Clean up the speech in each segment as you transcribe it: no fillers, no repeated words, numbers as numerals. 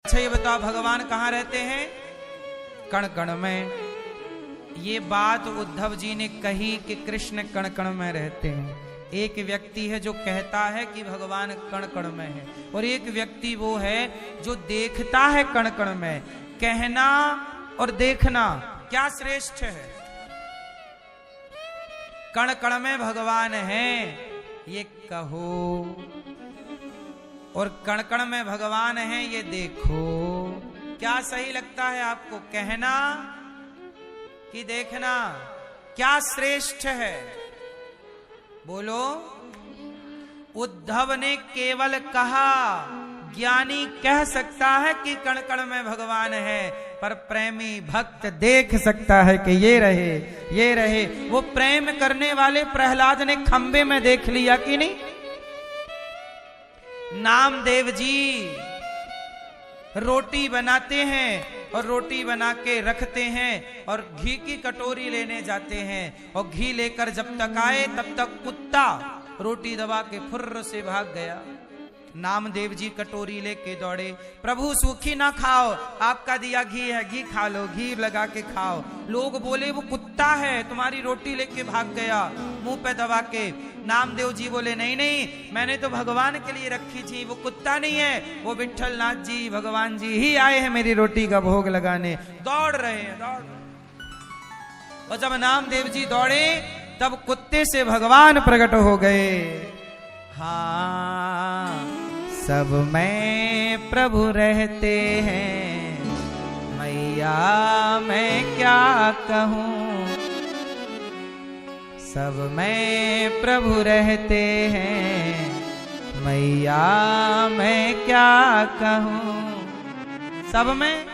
अच्छा ये बताओ भगवान कहाँ रहते हैं? कण कण में। ये बात उद्धव जी ने कही कि कृष्ण कण कण में रहते हैं। एक व्यक्ति है जो कहता है कि भगवान कण कण में है, और एक व्यक्ति वो है जो देखता है कण कण में। कहना और देखना क्या श्रेष्ठ है? कण कण में भगवान है ये कहो, और कण कण में भगवान है ये देखो। क्या सही लगता है आपको, कहना कि देखना? क्या श्रेष्ठ है? बोलो। उद्धव ने केवल कहा, ज्ञानी कह सकता है कि कण कण में भगवान है, पर प्रेमी भक्त देख सकता है कि ये रहे, ये रहे। वो प्रेम करने वाले प्रहलाद ने खंबे में देख लिया कि नहीं? नामदेव जी रोटी बनाते हैं और रोटी बना के रखते हैं और घी की कटोरी लेने जाते हैं, और घी लेकर जब तक आए तब तक कुत्ता रोटी दबा के फुर्र से भाग गया। नामदेव जी कटोरी लेके दौड़े, प्रभु सूखी ना खाओ, आपका दिया घी है, घी खा लो, घी लगा के खाओ। लोग बोले वो कुत्ता है, तुम्हारी रोटी लेके भाग गया मुंह पे दबा के। नामदेव जी बोले नहीं नहीं, मैंने तो भगवान के लिए रखी थी, वो कुत्ता नहीं है, वो विठल नाथ जी भगवान जी ही आए हैं मेरी रोटी का भोग लगाने। दौड़ रहे हैं, दौड़। और जब नामदेव जी दौड़े तब कुत्ते से भगवान प्रकट हो गए। हाँ, सब में प्रभु रहते हैं, मैया मैं क्या कहूँ। सब में प्रभु रहते हैं, मैया मैं क्या कहूँ। सब में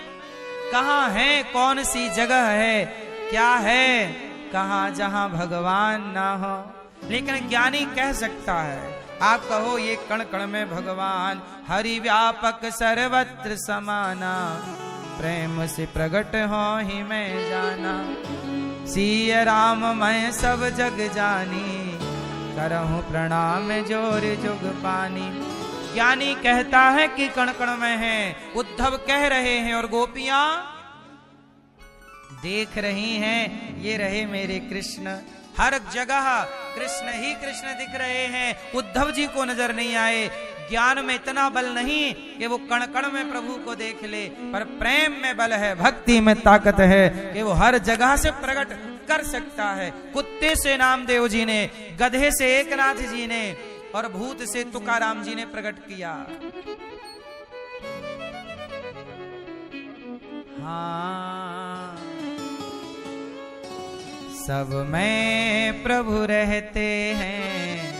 कहाँ है, कौन सी जगह है, क्या है कहाँ जहाँ भगवान ना हो। लेकिन ज्ञानी कह सकता है। आप कहो ये कण कण में भगवान, हरि व्यापक सर्वत्र समाना, प्रेम से प्रगट हो ही मैं जाना। सिय राम मैं सब जग जानी, करहूं प्रणाम जोर जुग पानी। ज्ञानी कहता है कि कण कण में है, उद्धव कह रहे हैं और गोपियां देख रही हैं, ये रहे मेरे कृष्ण। हर जगह कृष्ण ही कृष्ण दिख रहे हैं, उद्धव जी को नजर नहीं आए। ज्ञान में इतना बल नहीं कि वो कण कण में प्रभु को देख ले, पर प्रेम में बल है, भक्ति में ताकत है कि वो हर जगह से प्रकट कर सकता है। कुत्ते से नामदेव जी ने, गधे से एकनाथ जी ने, और भूत से तुकाराम जी ने प्रकट किया। हाँ, सब में प्रभु रहते हैं,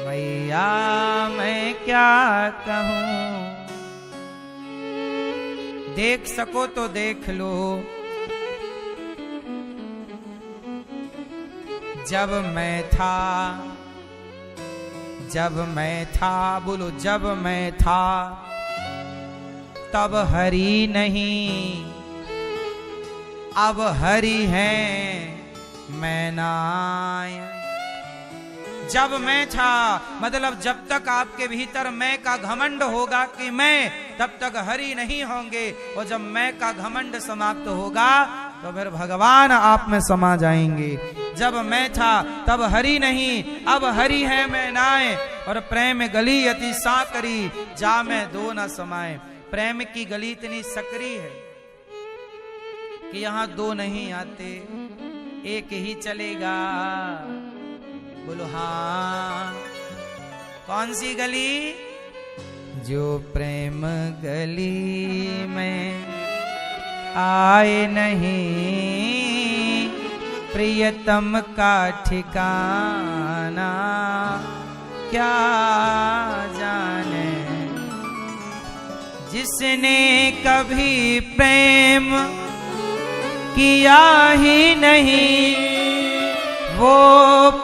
मैया मैं क्या कहूँ। देख सको तो देख लो। जब मैं था, जब मैं था, बोलो जब मैं था, तब हरि नहीं, अब हरि है मैं नाय। जब मैं था मतलब जब तक आपके भीतर मैं का घमंड होगा कि मैं, तब तक हरि नहीं होंगे। और जब मैं का घमंड समाप्त होगा तो फिर भगवान आप में समा जाएंगे। जब मैं था तब हरि नहीं, अब हरि है मैं नाय। और प्रेम गली अति साकरी, जा मैं दो न समाए। प्रेम की गली इतनी सकरी है कि यहाँ दो नहीं आते, एक ही चलेगा। बोलो हाँ, कौन सी गली? जो प्रेम गली में आए नहीं, प्रियतम का ठिकाना क्या जाने। जिसने कभी प्रेम किया ही नहीं, वो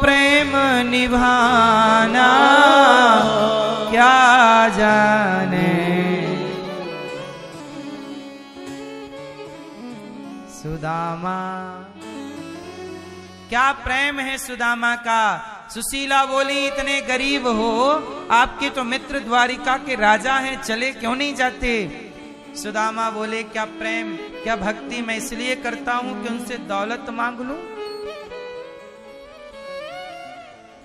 प्रेम निभाना क्या जाने। सुदामा, क्या प्रेम है सुदामा का। सुशीला बोली इतने गरीब हो, आपके तो मित्र द्वारिका के राजा हैं, चले क्यों नहीं जाते। सुदामा बोले क्या प्रेम, क्या भक्ति मैं इसलिए करता हूं कि उनसे दौलत मांग लूं?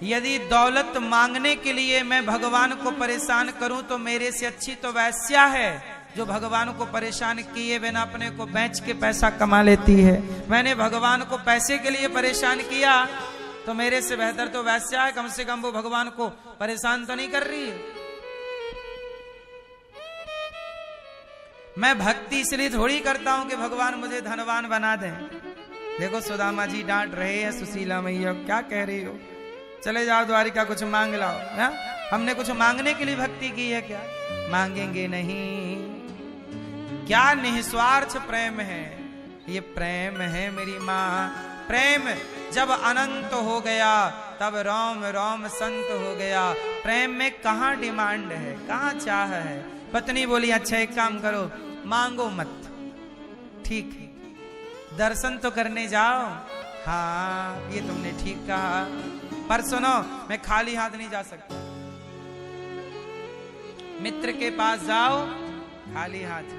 यदि दौलत मांगने के लिए मैं भगवान को परेशान करूं तो मेरे से अच्छी तो वैश्या है जो भगवान को परेशान किए बिना अपने को बेच के पैसा कमा लेती है। मैंने भगवान को पैसे के लिए परेशान किया तो मेरे से बेहतर तो वैश्या है, कम से कम वो भगवान को परेशान तो नहीं कर रही है। मैं भक्ति इसलिए थोड़ी करता हूं कि भगवान मुझे धनवान बना दें। देखो सुदामा जी डांट रहे हैं सुशीला मैया, क्या कह रही हो, चले जाओ द्वारिका कुछ मांग लाओ। हा? हमने कुछ मांगने के लिए भक्ति की है क्या? मांगेंगे नहीं। क्या निस्वार्थ प्रेम है, ये प्रेम है मेरी माँ। प्रेम जब अनंत हो गया तब रोम रोम संत हो गया। प्रेम में कहाँ डिमांड है, कहाँ चाह है। पत्नी बोली अच्छा एक काम करो, मांगो मत, ठीक है, दर्शन तो करने जाओ। हाँ ये तुमने ठीक कहा, पर सुनो मैं खाली हाथ नहीं जा सकता। मित्र के पास जाओ खाली हाथ,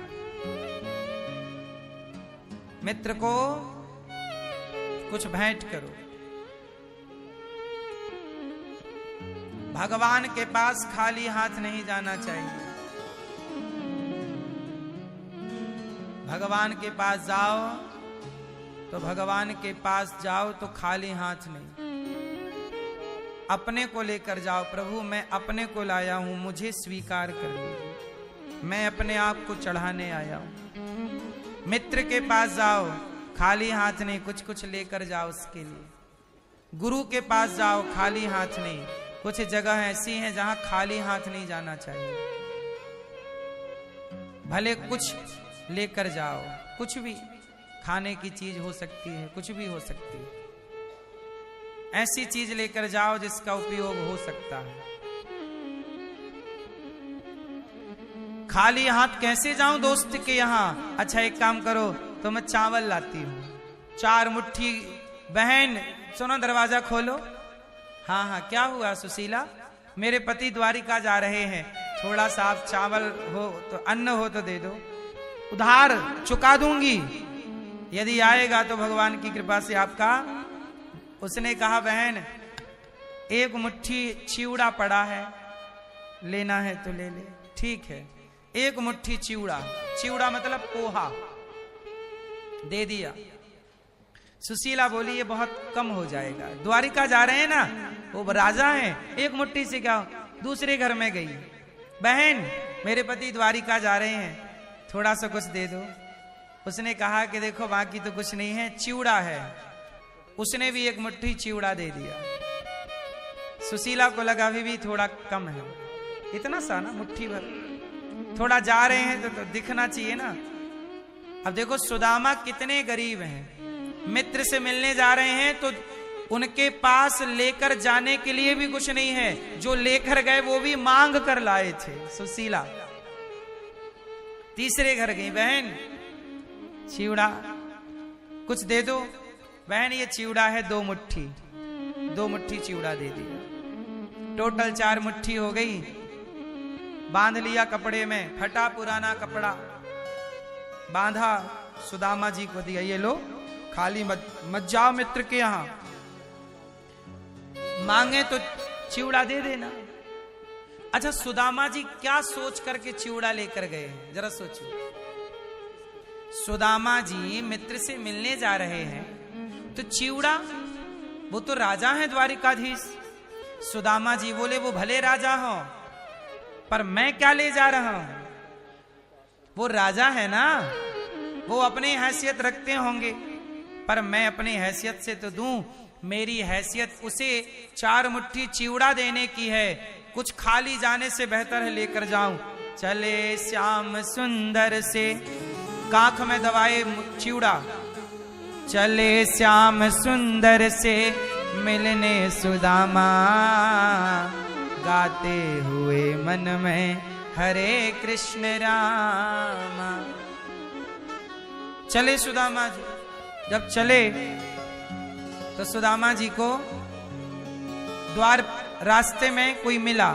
मित्र को कुछ भेंट करो। भगवान के पास खाली हाथ नहीं जाना चाहिए। भगवान के पास जाओ तो भगवान के पास जाओ तो खाली हाथ नहीं, अपने को लेकर जाओ। प्रभु मैं अपने को लाया हूं, मुझे स्वीकार कर लीजिए, मैं अपने आप को चढ़ाने आया हूं। मित्र के पास जाओ खाली हाथ नहीं, कुछ कुछ लेकर जाओ उसके लिए। गुरु के पास जाओ खाली हाथ नहीं, कुछ जगह ऐसी हैं जहां खाली हाथ नहीं जाना चाहिए। भले कुछ लेकर जाओ, कुछ भी खाने की चीज हो सकती है, कुछ भी हो सकती है, ऐसी चीज लेकर जाओ जिसका उपयोग हो सकता है। खाली हाथ कैसे जाऊं दोस्त के यहां? अच्छा एक काम करो, तो मैं चावल लाती हूं 4 मुट्ठी। बहन सुनो दरवाजा खोलो। हाँ हाँ क्या हुआ सुशीला? मेरे पति द्वारिका जा रहे हैं, थोड़ा सा आप चावल हो तो अन्न हो तो दे दो, उधार चुका दूंगी, यदि आएगा तो भगवान की कृपा से आपका। उसने कहा बहन 1 मुट्ठी चिवड़ा पड़ा है, लेना है तो ले ले। ठीक है 1 मुट्ठी चिवड़ा, चिवड़ा मतलब पोहा, दे दिया। सुशीला बोली ये बहुत कम हो जाएगा, द्वारिका जा रहे हैं ना, वो राजा हैं, 1 मुट्ठी से क्या। दूसरे घर में गई, बहन मेरे पति द्वारिका जा रहे हैं, थोड़ा सा कुछ दे दो। उसने कहा कि देखो बाकी तो कुछ नहीं है, चिवड़ा है। उसने भी 1 मुट्ठी चिवड़ा दे दिया। सुशीला को लगा भी थोड़ा कम है, इतना सा ना मुट्ठी भर, थोड़ा जा रहे हैं तो दिखना चाहिए ना। अब देखो सुदामा कितने गरीब हैं, मित्र से मिलने जा रहे हैं तो उनके पास लेकर जाने के लिए भी कुछ नहीं है, जो लेकर गए वो भी मांग कर लाए थे। सुशीला तीसरे घर गई, बहन चिवड़ा कुछ दे दो। बहन ये चिवड़ा है 2 मुट्ठी, 2 मुट्ठी चिवड़ा दे दिया, टोटल 4 मुट्ठी हो गई। बांध लिया कपड़े में, फटा पुराना कपड़ा बांधा, सुदामा जी को दिया, ये लो खाली मत जाओ मित्र के यहां, मांगे तो चिवड़ा दे देना। अच्छा सुदामा जी क्या सोच करके चिवड़ा लेकर गए हैं, जरा सोचो। सुदामा जी मित्र से मिलने जा रहे हैं तो चिवड़ा, वो तो राजा हैं द्वारिकाधीश। सुदामा जी बोले वो भले राजा हो, पर मैं क्या ले जा रहा हूं, वो राजा है ना, वो अपनी हैसियत रखते होंगे, पर मैं अपनी हैसियत से तो दूं। मेरी हैसियत उसे 4 मुट्ठी चिवड़ा देने की है, कुछ खाली जाने से बेहतर है लेकर जाऊं। चले श्याम सुंदर से, कांख में दबाए चिवड़ा, चले श्याम सुंदर से मिलने सुदामा, गाते हुए मन में हरे कृष्ण राम। चले सुदामा जी, जब चले तो सुदामा जी को द्वार रास्ते में कोई मिला,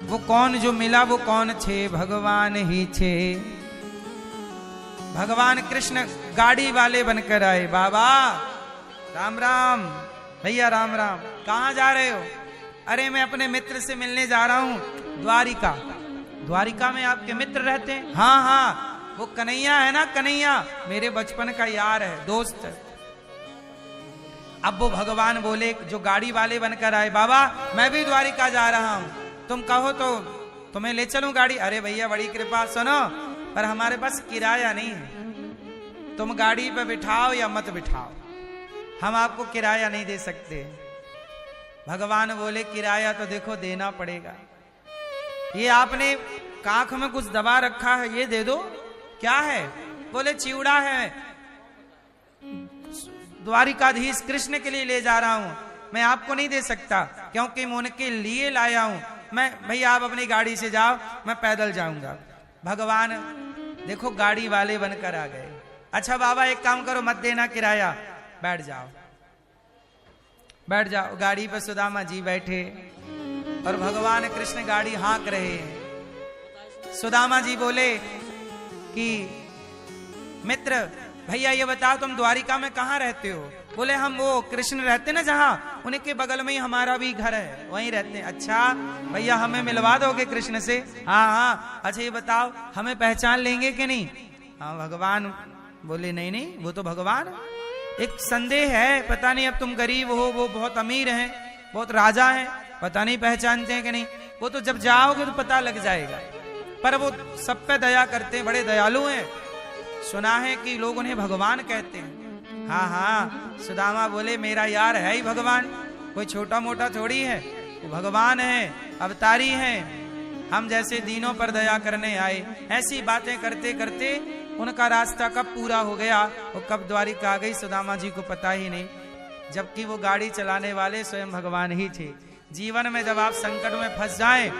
वो कौन जो मिला वो कौन छे, भगवान ही छे। भगवान कृष्ण गाड़ी वाले बनकर आए। बाबा राम राम, भैया राम राम, कहाँ जा रहे हो? अरे मैं अपने मित्र से मिलने जा रहा हूँ द्वारिका। द्वारिका में आपके मित्र रहते हैं? हाँ हाँ, वो कन्हैया है ना, कन्हैया मेरे बचपन का यार है, दोस्त है। अब वो भगवान बोले जो गाड़ी वाले बनकर आए, बाबा मैं भी द्वारिका जा रहा हूं, तुम कहो तो तुम्हें ले चलूं गाड़ी। अरे भैया बड़ी कृपा, सुनो पर हमारे पास किराया नहीं है, तुम गाड़ी पे बिठाओ या मत बिठाओ, हम आपको किराया नहीं दे सकते। भगवान बोले किराया तो देखो देना पड़ेगा, ये आपने काख में कुछ दबा रखा है ये दे दो। क्या है? बोले चिवड़ा है, द्वारिकाधीश कृष्ण के लिए ले जा रहा हूं, मैं आपको नहीं दे सकता क्योंकि मैं उनके लिए लाया हूं। मैं भैया आप अपनी गाड़ी से जाओ, मैं पैदल जाऊंगा। भगवान देखो गाड़ी वाले बनकर आ गए। अच्छा बाबा एक काम करो, मत देना किराया, बैठ जाओ बैठ जाओ। गाड़ी पर सुदामा जी बैठे और भगवान कृष्ण गाड़ी हाँक रहे हैं। सुदामा जी बोले कि मित्र भैया ये बताओ तुम द्वारिका में कहाँ रहते हो? बोले हम वो कृष्ण रहते ना जहाँ, उनके बगल में ही हमारा भी घर है, वहीं रहते हैं। अच्छा भैया हमें मिलवा दोगे कृष्ण से? हाँ हाँ। अच्छा ये बताओ हमें पहचान लेंगे कि नहीं? हाँ। भगवान बोले नहीं नहीं, वो तो भगवान, एक संदेह है, पता नहीं अब तुम गरीब हो, वो बहुत अमीर हैं, बहुत राजा हैं, पता नहीं पहचानते हैं कि नहीं। वो तो जब जाओगे तो पता लग जाएगा, पर वो सब पे दया करते हैं, बड़े दयालु हैं, सुना है कि लोग उन्हें भगवान कहते हैं। हाँ हाँ। सुदामा बोले मेरा यार है ही भगवान, कोई छोटा मोटा थोड़ी है, वो भगवान है, अवतारी है, हम जैसे दीनों पर दया करने आए। ऐसी बातें करते करते उनका रास्ता कब पूरा हो गया, वो कब द्वारिका आ गई सुदामा जी को पता ही नहीं, जबकि वो गाड़ी चलाने वाले स्वयं भगवान ही थे। जीवन में जब आप संकट में फंस जाएं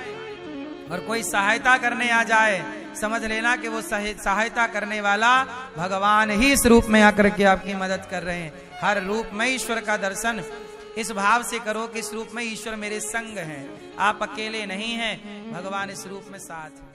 और कोई सहायता करने आ जाए, समझ लेना कि वो सहायता करने वाला भगवान ही इस रूप में आकर के आपकी मदद कर रहे हैं। हर रूप में ईश्वर का दर्शन इस भाव से करो कि इस रूप में ईश्वर मेरे संग हैं, आप अकेले नहीं हैं, भगवान इस रूप में साथ हैं।